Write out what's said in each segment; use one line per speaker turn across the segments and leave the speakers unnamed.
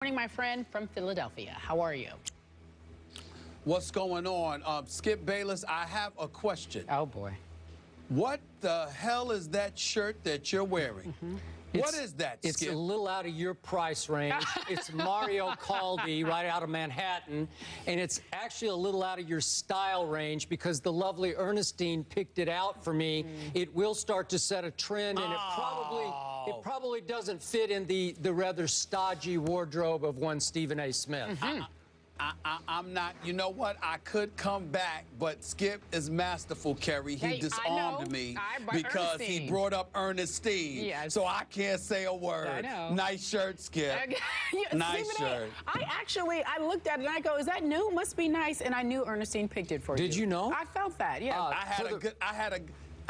Morning, my friend from Philadelphia. How are you?
What's going on? Skip Bayless, I have a question.
Oh, boy.
What the hell is that shirt that you're wearing? What is that,
It's
Skip?
a little out of your price range. It's Mario Caldi right out of Manhattan, and it's actually a little out of your style range because the lovely Ernestine picked it out for me. It will start to set a trend, and it probably doesn't fit in the rather stodgy wardrobe of one Stephen A. Smith.
I'm not, you know what? I could come back, but Skip is masterful, Kerry. He disarmed me because he brought up Ernestine.
Yes.
So I can't say a word.
I know.
Nice shirt, Skip. Nice shirt.
I looked at it and I go, is that new? Must be nice. And I knew Ernestine picked it for you.
Did you know?
I felt that, yeah.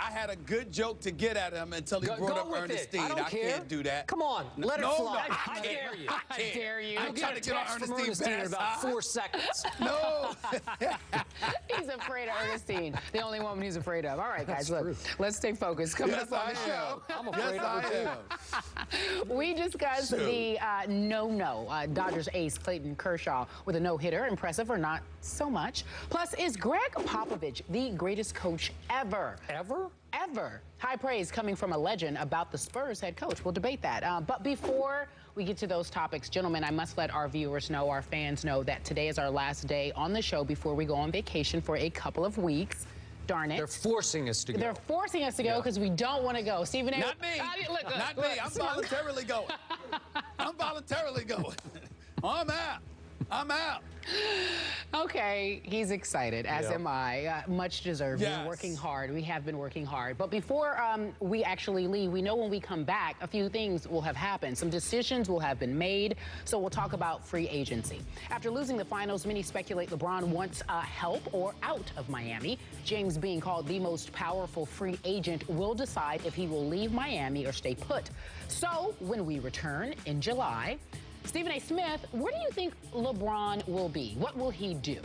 I had a good joke to get at him until he brought up Ernestine.
I
can't do that.
Come on, let it fly.
No,
I dare you.
I dare you.
You'll get a text from Ernestine in about 4 seconds.
No.
He's afraid of Ernestine. The only woman he's afraid of. All right, guys, look, let's stay focused. Coming up on the show.
I'm afraid of her, too.
We discussed the Dodgers ace Clayton Kershaw with a no-hitter. Impressive or not so much. Plus, is Greg Popovich the greatest coach ever? Ever. High praise coming from a legend about the Spurs head coach. We'll debate that. But before we get to those topics, gentlemen, I must let our viewers know, our fans know, that today is our last day on the show before we go on vacation for a couple of weeks. Darn it.
They're forcing us to go.
They're forcing us to go because we don't want to go. Stephen A.
Not me. Not me. I'm voluntarily going. I'm voluntarily going. I'm out. I'm out.
Okay, he's excited, as am I. Much deserved.
Yes.
We're working hard. We have been working hard. But before we actually leave, we know when we come back, a few things will have happened. Some decisions will have been made. So we'll talk about free agency. After losing the finals, many speculate LeBron wants help or out of Miami. James, being called the most powerful free agent, will decide if he will leave Miami or stay put. So when we return in July, Stephen A. Smith, where do you think LeBron will be? What will he do?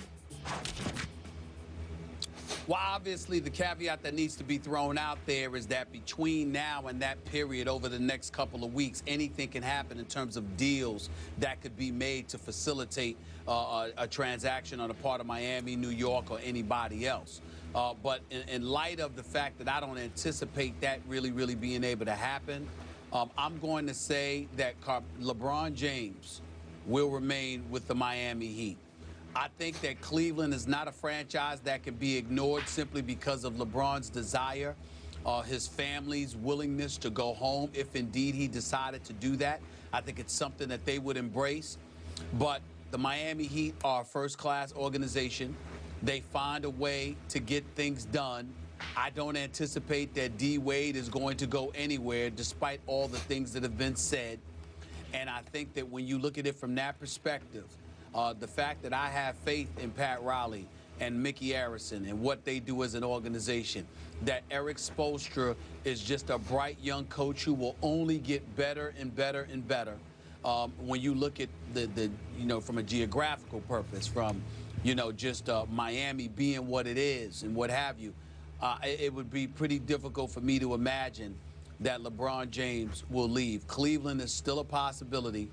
Well, obviously, the caveat that needs to be thrown out there is that between now and that period, over the next couple of weeks, anything can happen in terms of deals that could be made to facilitate a transaction on the part of Miami, New York, or anybody else. But in light of the fact that I don't anticipate that really being able to happen, I'm going to say that LeBron James will remain with the Miami Heat. I think that Cleveland is not a franchise that can be ignored simply because of LeBron's desire, his family's willingness to go home if indeed he decided to do that. I think it's something that they would embrace. But the Miami Heat are a first-class organization. They find a way to get things done. I don't anticipate that D. Wade is going to go anywhere despite all the things that have been said. And I think that when you look at it from that perspective, the fact that I have faith in Pat Riley and Mickey Arison and what they do as an organization, that Eric Spoelstra is just a bright young coach who will only get better and better and better. When you look at from a geographical purpose, from, just Miami being what it is and what have you, it would be pretty difficult for me to imagine that LeBron James will leave. Cleveland is still a possibility,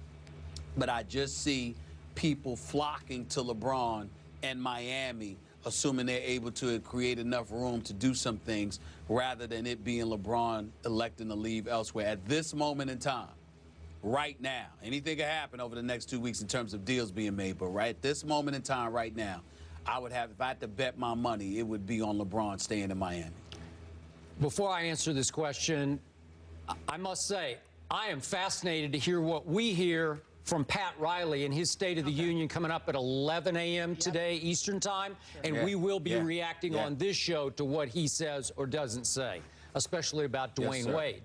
but I just see people flocking to LeBron and Miami, assuming they're able to create enough room to do some things rather than it being LeBron electing to leave elsewhere. At this moment in time, right now, anything can happen over the next 2 weeks in terms of deals being made, but right at this moment in time right now, if I had to bet my money, it would be on LeBron staying in Miami.
Before I answer this question, I must say, I am fascinated to hear what we hear from Pat Riley in his State of the Union coming up at 11 a.m. today, Eastern Time, and we will be reacting on this show to what he says or doesn't say, especially about Dwayne Wade.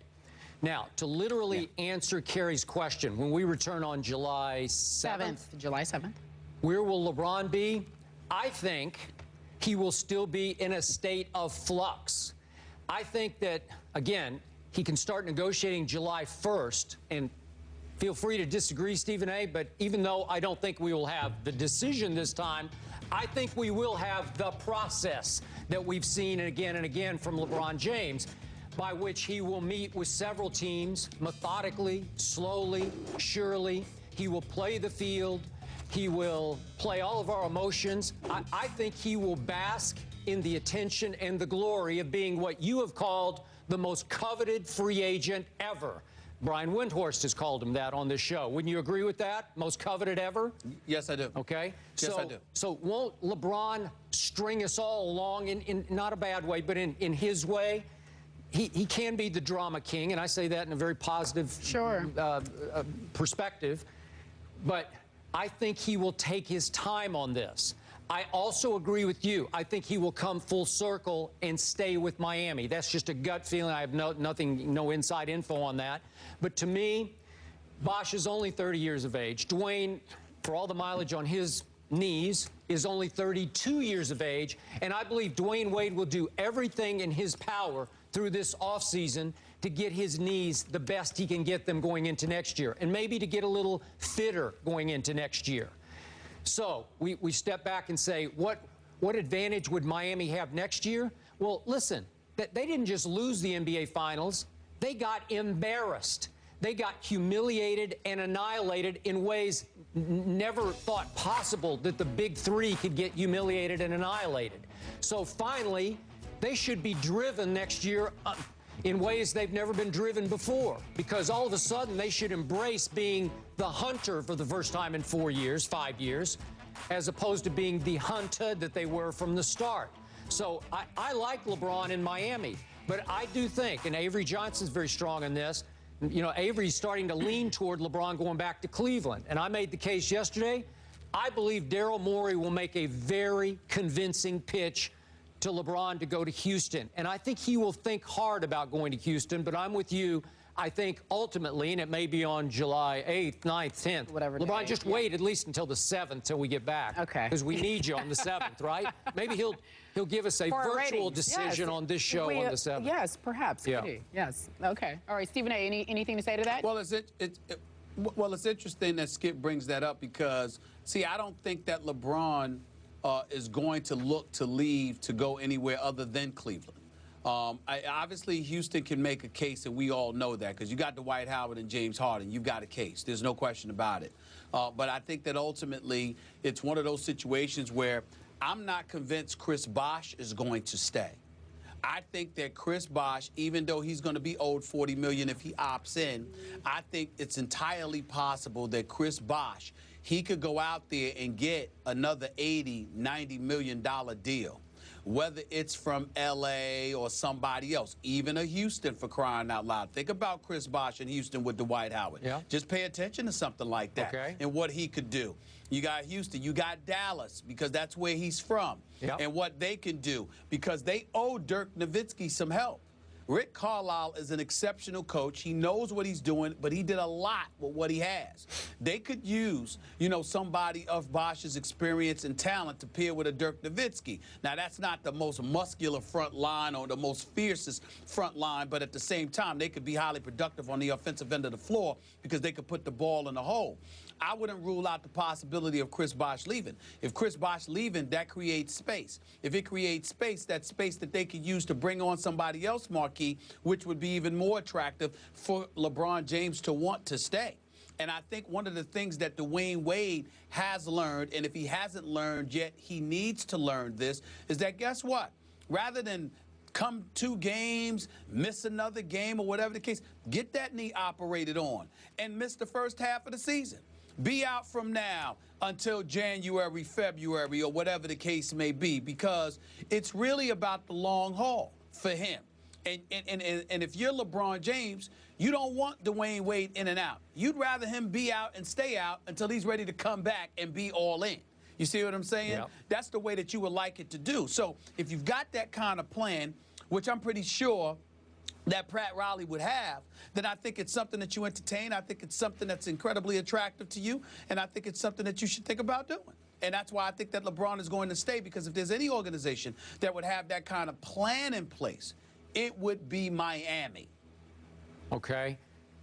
Now, to literally answer Kerry's question, when we return on July 7th,
July 7th,
where will LeBron be? I think he will still be in a state of flux. I think that, again, he can start negotiating July 1st, and feel free to disagree, Stephen A., but even though I don't think we will have the decision this time, I think we will have the process that we've seen again and again from LeBron James, by which he will meet with several teams methodically, slowly, surely, He will play the field. He will play all of our emotions. I think he will bask in the attention and the glory of being what you have called the most coveted free agent ever. Brian Windhorst has called him that on this show. Wouldn't you agree with that? Most coveted ever?
Yes, I do.
Okay.
Yes, I do.
So won't LeBron string us all along in not a bad way, but in his way? He can be the drama king, and I say that in a very positive perspective. But I think he will take his time on this. I also agree with you. I think he will come full circle and stay with Miami. That's just a gut feeling. I have no inside info on that. But to me, Bosh is only 30 years of age. Dwayne, for all the mileage on his knees, is only 32 years of age. And I believe Dwayne Wade will do everything in his power through this offseason to get his knees the best he can get them going into next year, and maybe to get a little fitter going into next year. So we step back and say, what advantage would Miami have next year? Well, listen, they didn't just lose the NBA Finals. They got embarrassed. They got humiliated and annihilated in ways never thought possible that the big three could get humiliated and annihilated. So finally, they should be driven next year in ways they've never been driven before, because all of a sudden they should embrace being the hunter for the first time in 5 years, as opposed to being the hunted that they were from the start. So I like LeBron in Miami, but I do think, and Avery Johnson's very strong in this, you know, Avery's starting to lean toward LeBron going back to Cleveland. And I made the case yesterday. I believe Daryl Morey will make a very convincing pitch to LeBron to go to Houston. And I think he will think hard about going to Houston, but I'm with you. I think ultimately, and it may be on July 8th, 9th, 10th,
whatever
LeBron,
day,
just wait at least until the 7th till we get back.
Okay.
Because we need you on the 7th, right? Maybe he'll give us a virtual decision on this show on the 7th.
Yes, perhaps.
Yeah.
Could he? Yes. Okay. All right, Stephen A., anything to say to that?
Well, it's interesting that Skip brings that up because, see, I don't think that LeBron is going to look to leave to go anywhere other than Cleveland. Obviously, Houston can make a case, and we all know that, because you got Dwight Howard and James Harden. You've got a case. There's no question about it. But I think that ultimately it's one of those situations where I'm not convinced Chris Bosh is going to stay. I think that Chris Bosh, even though he's going to be owed $40 million if he opts in, I think it's entirely possible that Chris Bosh, he could go out there and get another $80, $90 million deal, whether it's from L.A. or somebody else, even a Houston, for crying out loud. Think about Chris Bosh in Houston with Dwight Howard.
Yeah.
Just pay attention to something like that and what he could do. You got Houston, you got Dallas, because that's where he's from, and what they can do, because they owe Dirk Nowitzki some help. Rick Carlisle is an exceptional coach. He knows what he's doing, but he did a lot with what he has. They could use, you know, somebody of Bosh's experience and talent to pair with a Dirk Nowitzki. Now, that's not the most muscular front line or the most fiercest front line, but at the same time, they could be highly productive on the offensive end of the floor because they could put the ball in the hole. I wouldn't rule out the possibility of Chris Bosh leaving. If Chris Bosh leaving, that creates space. If it creates space, that's space that they could use to bring on somebody else, marquee, which would be even more attractive for LeBron James to want to stay. And I think one of the things that Dwayne Wade has learned, and if he hasn't learned yet, he needs to learn this, is that guess what? Rather than come 2 games, miss another game or whatever the case, get that knee operated on and miss the first half of the season. Be out from now until January, February, or whatever the case may be, because it's really about the long haul for him. And if you're LeBron James, you don't want Dwayne Wade in and out. You'd rather him be out and stay out until he's ready to come back and be all in. You see what I'm saying?
Yep.
That's the way that you would like it to do. So if you've got that kind of plan, which I'm pretty sure that Pat Riley would have, then I think it's something that you entertain. I think it's something that's incredibly attractive to you, and I think it's something that you should think about doing. And that's why I think that LeBron is going to stay, because if there's any organization that would have that kind of plan in place, it would be Miami.
Okay.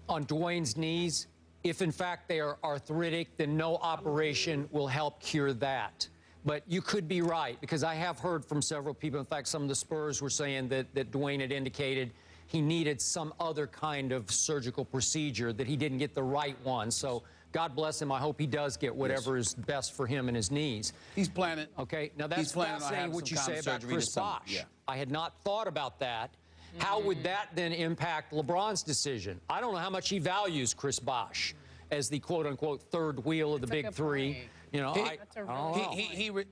On Dwayne's knees, if in fact they are arthritic, then no operation will help cure that. But you could be right, because I have heard from several people, in fact, some of the Spurs were saying that Dwayne had indicated he needed some other kind of surgical procedure, that he didn't get the right one. So God bless him. I hope he does get whatever is best for him and his knees.
He's planning.
Okay, now that's fascinating what you say about Chris Bosh.
Yeah.
I had not thought about that. How would that then impact LeBron's decision? I don't know how much he values Chris Bosh as the quote-unquote third wheel of the big three. You know, I don't know.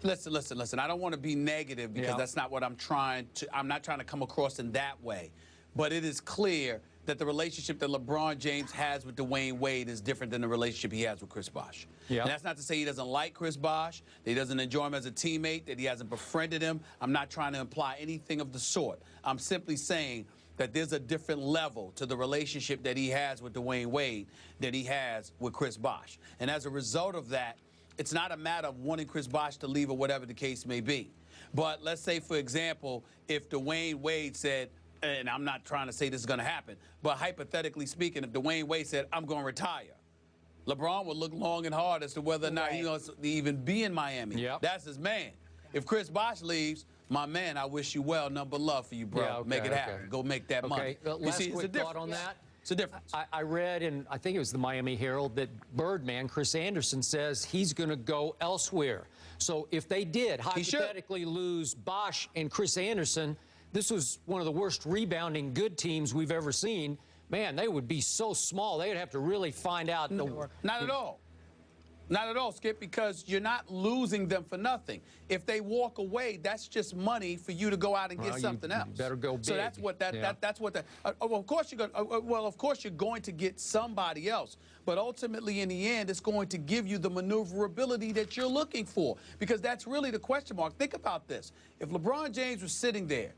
Listen. I don't want to be negative because that's not what I'm trying to. I'm not trying to come across in that way. But it is clear that the relationship that LeBron James has with Dwayne Wade is different than the relationship he has with Chris Bosh. And that's not to say he doesn't like Chris Bosh, that he doesn't enjoy him as a teammate, that he hasn't befriended him. I'm not trying to imply anything of the sort. I'm simply saying that there's a different level to the relationship that he has with Dwayne Wade that he has with Chris Bosh. And as a result of that, it's not a matter of wanting Chris Bosh to leave or whatever the case may be. But let's say, for example, if Dwayne Wade said, and I'm not trying to say this is going to happen, but hypothetically speaking, if Dwayne Wade said, I'm going to retire, LeBron would look long and hard as to whether or not he's going to even be in Miami. That's his man. If Chris Bosh leaves, my man, I wish you well. Nothing but love for you, bro. Make it happen. Go make that money. You see, it's a difference.
Thought on that.
It's a difference.
I read, and I think it was the Miami Herald, that Birdman, Chris Anderson, says he's going to go elsewhere. So if they did hypothetically lose Bosh and Chris Anderson, this was one of the worst rebounding good teams we've ever seen. Man, they would be so small. They would have to really find out.
Not at all. Not at all, Skip, because you're not losing them for nothing. If they walk away, that's just money for you to go out and get something else.
You better go big.
So that's what that's what of course you're going. Well, of course you're going to get somebody else, but ultimately in the end, it's going to give you the maneuverability that you're looking for, because that's really the question mark. Think about this: if LeBron James was sitting there,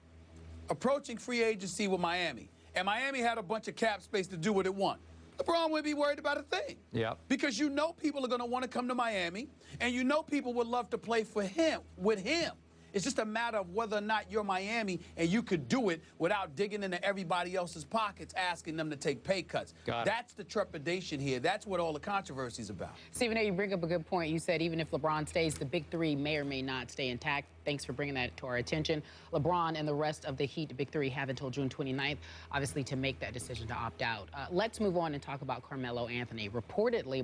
approaching free agency with Miami, and Miami had a bunch of cap space to do what it wants, LeBron wouldn't be worried about a thing. Because you know people are going to want to come to Miami, and you know people would love to play for him, with him. It's just a matter of whether or not you're Miami and you could do it without digging into everybody else's pockets, asking them to take pay cuts. That's the trepidation here. That's what all the controversy is about.
Stephen A., you bring up a good point. You said even if LeBron stays, the big three may or may not stay intact. Thanks for bringing that to our attention. LeBron and the rest of the Heat, the big three, have until June 29th, obviously, to make that decision to opt out. Let's move on and talk about Carmelo Anthony. Reportedly,